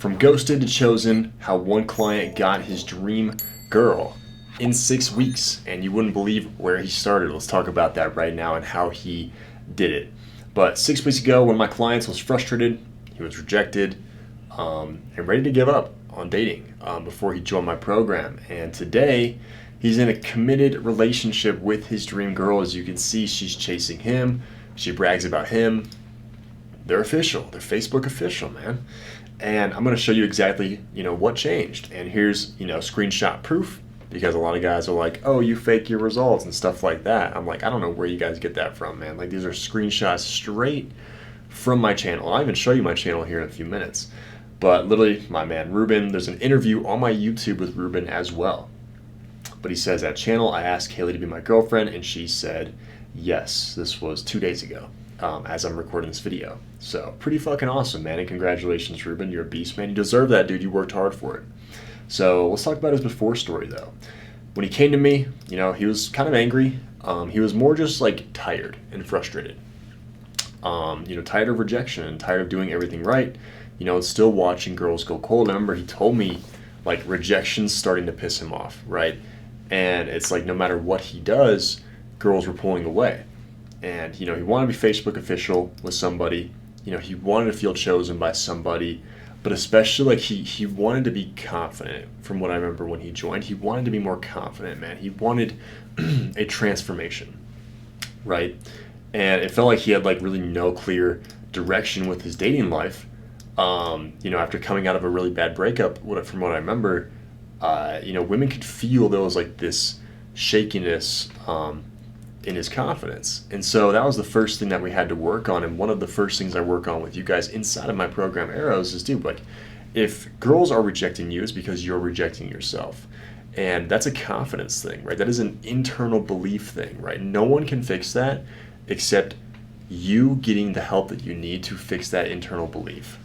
From ghosted to chosen, how one client got his dream girl in 6 weeks, and you wouldn't believe where he started. Let's talk about that right now and how he did it. But 6 weeks ago, one of my clients was frustrated, he was rejected, and ready to give up on dating before he joined my program. And today, he's in a committed relationship with his dream girl. As you can see, she's chasing him. She brags about him. They're official. They're Facebook official, man. And I'm going to show you exactly, what changed. And here's, screenshot proof, because a lot of guys are like, oh, you fake your results and stuff like that. I'm like, I don't know where you guys get that from, man. Like, these are screenshots straight from my channel. I'll even show you my channel here in a few minutes. But literally, my man Ruben, there's an interview on my YouTube with Ruben as well. But he says, at channel, I asked Haley to be my girlfriend, and she said yes. This was 2 days ago. As I'm recording this video. So pretty fucking awesome, man, and congratulations, Ruben. You're a beast, man. You deserve that, dude. You worked hard for it. So let's talk about his before story, though. When he came to me, he was kind of angry. He was more just like tired and frustrated. Tired of rejection and tired of doing everything right. And still watching girls go cold. I remember he told me like rejection's starting to piss him off, right? And it's like no matter what he does, girls were pulling away. And, he wanted to be Facebook official with somebody. He wanted to feel chosen by somebody. But especially, like, he wanted to be confident from what I remember when he joined. He wanted to be more confident, man. He wanted a transformation, right? And it felt like he had, like, really no clear direction with his dating life. After coming out of a really bad breakup, from what I remember, women could feel there was, like, this shakiness, in his confidence. And so that was the first thing that we had to work on. And one of the first things I work on with you guys inside of my program Arrows is, dude, like, if girls are rejecting you, it's because you're rejecting yourself. And that's a confidence thing, right? That is an internal belief thing, right? No one can fix that except you getting the help that you need to fix that internal belief,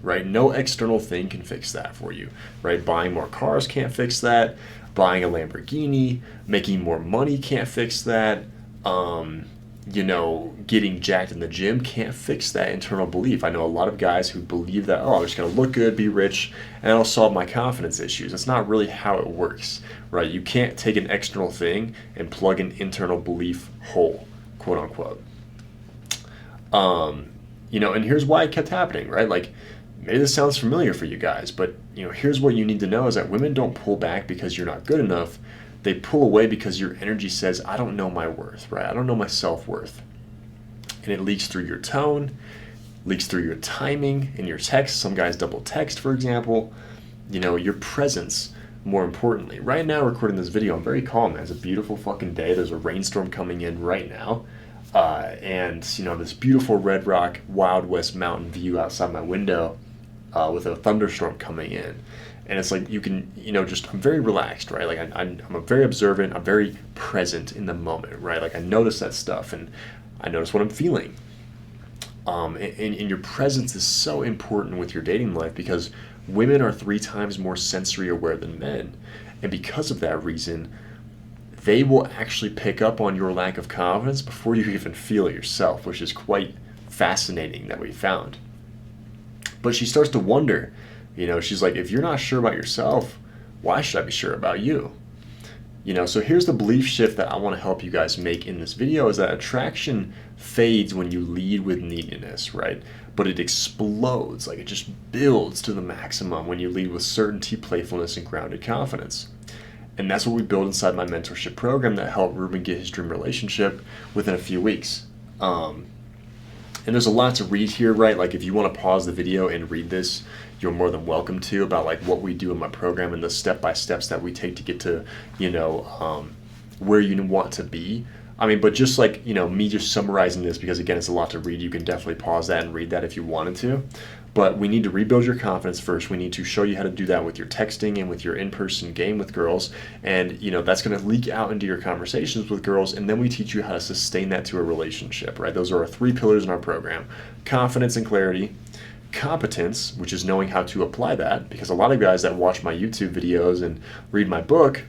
right? No external thing can fix that for you, right? Buying more cars can't fix that. Buying a Lamborghini, making more money can't fix that. Getting jacked in the gym can't fix that internal belief. I know a lot of guys who believe that, I'm just going to look good, be rich, and that'll solve my confidence issues. That's not really how it works, right? You can't take an external thing and plug an internal belief hole, quote unquote. And here's why it kept happening, right? Like, maybe this sounds familiar for you guys, but here's what you need to know is that women don't pull back because you're not good enough. They pull away because your energy says, I don't know my worth, right? I don't know my self-worth. And it leaks through your tone, leaks through your timing in your text. Some guys double text, for example. Your presence, more importantly. Right now, recording this video, I'm very calm, man. It's a beautiful fucking day. There's a rainstorm coming in right now. And this beautiful Red Rock Wild West mountain view outside my window. With a thunderstorm coming in, and it's like you can, I'm very relaxed, right? Like I'm a very observant, I'm very present in the moment, right? Like I notice that stuff, and I notice what I'm feeling. And your presence is so important with your dating life because women are 3 times more sensory aware than men, and because of that reason, they will actually pick up on your lack of confidence before you even feel it yourself, which is quite fascinating that we found. But she starts to wonder, she's like, if you're not sure about yourself, why should I be sure about you? So here's the belief shift that I want to help you guys make in this video is that attraction fades when you lead with neediness, right? But it explodes, like it just builds to the maximum when you lead with certainty, playfulness, and grounded confidence. And that's what we build inside my mentorship program that helped Ruben get his dream relationship within a few weeks. And there's a lot to read here, right? Like if you want to pause the video and read this, you're more than welcome to, about like what we do in my program and the step-by-steps that we take to get to, where you want to be. But just like, me just summarizing this, because again, it's a lot to read. You can definitely pause that and read that if you wanted to. But we need to rebuild your confidence first. We need to show you how to do that with your texting and with your in-person game with girls. And, that's going to leak out into your conversations with girls. And then we teach you how to sustain that to a relationship, right? Those are our 3 pillars in our program: confidence and clarity, competence, which is knowing how to apply that. Because a lot of guys that watch my YouTube videos and read my book,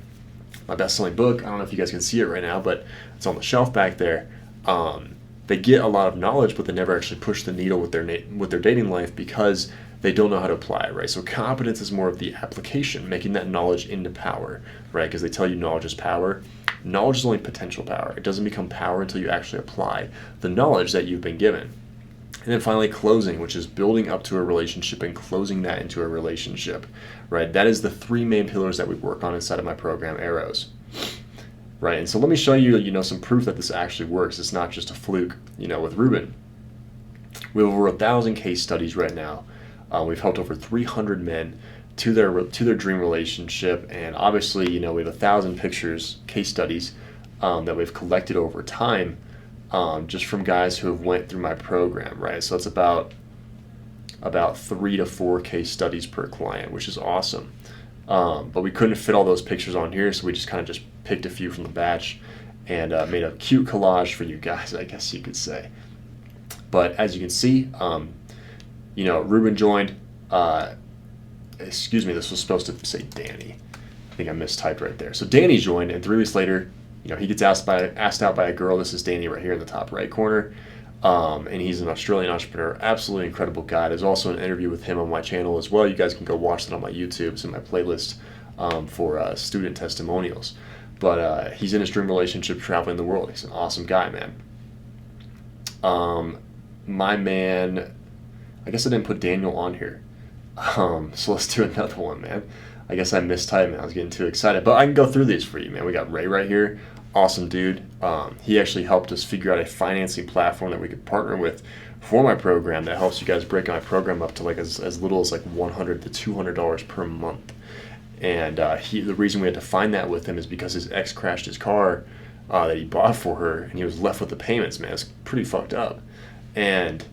my best-selling book, I don't know if you guys can see it right now, but it's on the shelf back there. They get a lot of knowledge, but they never actually push the needle with their dating life because they don't know how to apply it, right? So competence is more of the application, making that knowledge into power, right? Because they tell you knowledge is power. Knowledge is only potential power. It doesn't become power until you actually apply the knowledge that you've been given. And then finally, closing, which is building up to a relationship and closing that into a relationship, right? That is the three main pillars that we work on inside of my program, Arrows, right? And so let me show you, some proof that this actually works. It's not just a fluke, with Ruben. We have over 1,000 case studies right now. We've helped over 300 men to their dream relationship, and obviously, we have 1,000 pictures, case studies that we've collected over time, just from guys who have went through my program, right? So it's about 3 to 4 case studies per client, which is awesome. But we couldn't fit all those pictures on here, so we just kind of just picked a few from the batch and made a cute collage for you guys, I guess you could say. But as you can see, Ruben joined. Excuse me, this was supposed to say Danny. I think I mistyped right there. So Danny joined, and 3 weeks later, he gets asked out by a girl. This is Danny right here in the top right corner. And he's an Australian entrepreneur, absolutely incredible guy. There's also an interview with him on my channel as well. You guys can go watch that on my YouTube. It's in my playlist for student testimonials. But he's in his dream relationship, traveling the world. He's an awesome guy, man. My man, I guess I didn't put Daniel on here. So let's do another one, man. I guess I mistyped, man. I was getting too excited. But I can go through these for you, man. We got Ray right here. Awesome dude. He actually helped us figure out a financing platform that we could partner with for my program that helps you guys break my program up to as little as $100 to $200 per month. And the reason we had to find that with him is because his ex crashed his car that he bought for her, and he was left with the payments, man. It's pretty fucked up. And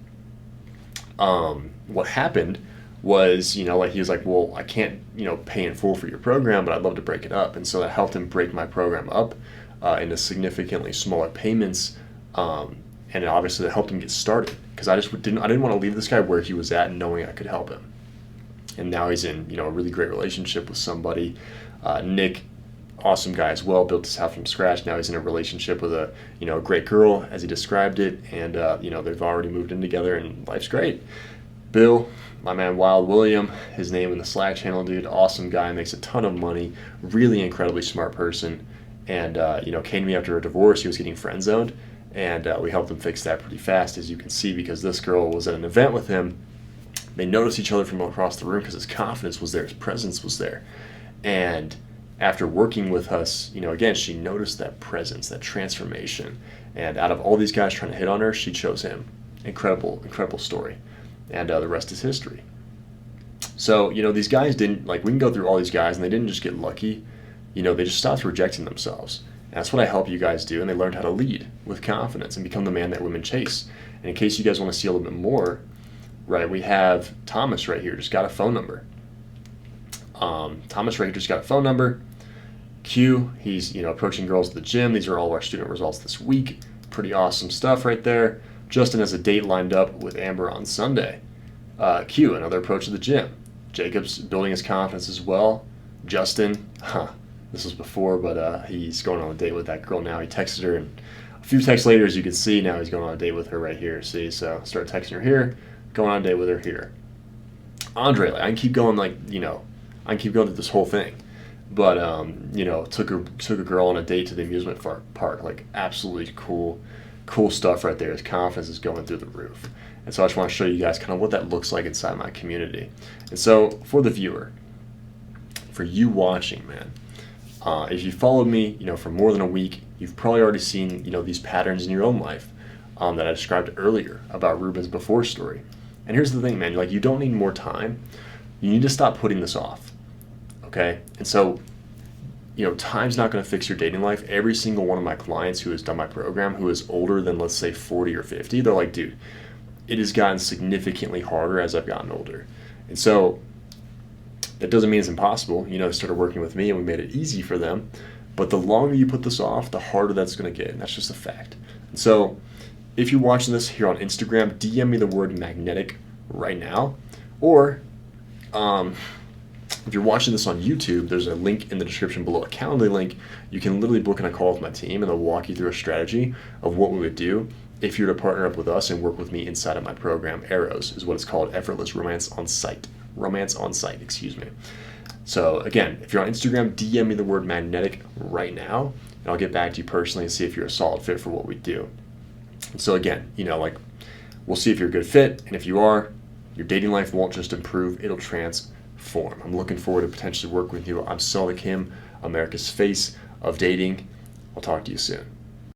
what happened was, he was like, well, I can't, pay in full for your program, but I'd love to break it up. And so that helped him break my program up into significantly smaller payments. And obviously that helped him get started, because I didn't want to leave this guy where he was at, knowing I could help him. And now he's in, a really great relationship with somebody. Nick, awesome guy as well, built his house from scratch. Now he's in a relationship with a, a great girl, as he described it. And, they've already moved in together, and life's great. Bill, my man Wild William, his name in the Slack channel, dude, awesome guy, makes a ton of money, really incredibly smart person. And, came to me after a divorce. He was getting friend zoned, and we helped him fix that pretty fast, as you can see, because this girl was at an event with him. They noticed each other from across the room because his confidence was there, his presence was there. And after working with us, again, she noticed that presence, that transformation. And out of all these guys trying to hit on her, she chose him. Incredible, incredible story. And the rest is history. So, these guys didn't, we can go through all these guys, and they didn't just get lucky. They just stopped rejecting themselves. And that's what I help you guys do, and they learned how to lead with confidence and become the man that women chase. And in case you guys want to see a little bit more, right, we have Thomas right here, just got a phone number. Thomas right here just got a phone number. Q, he's, approaching girls at the gym. These are all our student results this week. Pretty awesome stuff right there. Justin has a date lined up with Amber on Sunday. Q, another approach to the gym. Jacob's building his confidence as well. Justin, this was before, but he's going on a date with that girl now. He texted her, and a few texts later, as you can see, now he's going on a date with her right here. See, so start texting her here, going on a date with her here. Andre, I can keep going, I can keep going through this whole thing. But, took a girl on a date to the amusement park. Absolutely cool stuff right there. His confidence is going through the roof. And so I just want to show you guys kind of what that looks like inside my community. And so for the viewer, for you watching, man, if you followed me, for more than a week, you've probably already seen, these patterns in your own life that I described earlier about Ruben's before story. And here's the thing, man, you don't need more time. You need to stop putting this off, okay? And so, time's not going to fix your dating life. Every single one of my clients who has done my program, who is older than, let's say, 40 or 50, they're like, dude, it has gotten significantly harder as I've gotten older. And so that doesn't mean it's impossible. They started working with me, and we made it easy for them. But the longer you put this off, the harder that's going to get, and that's just a fact. And so if you're watching this here on Instagram, DM me the word magnetic right now. Or if you're watching this on YouTube, there's a link in the description below, a Calendly link. You can literally book in a call with my team, and they'll walk you through a strategy of what we would do. if you're to partner up with us and work with me inside of my program. Arrows is what it's called, Effortless Romance on Site. Romance on Site, excuse me. So again, if you're on Instagram, DM me the word magnetic right now, and I'll get back to you personally and see if you're a solid fit for what we do. So again, we'll see if you're a good fit, and if you are, your dating life won't just improve, it'll transform. I'm looking forward to potentially working with you. I'm Sully Kim, America's face of dating. I'll talk to you soon.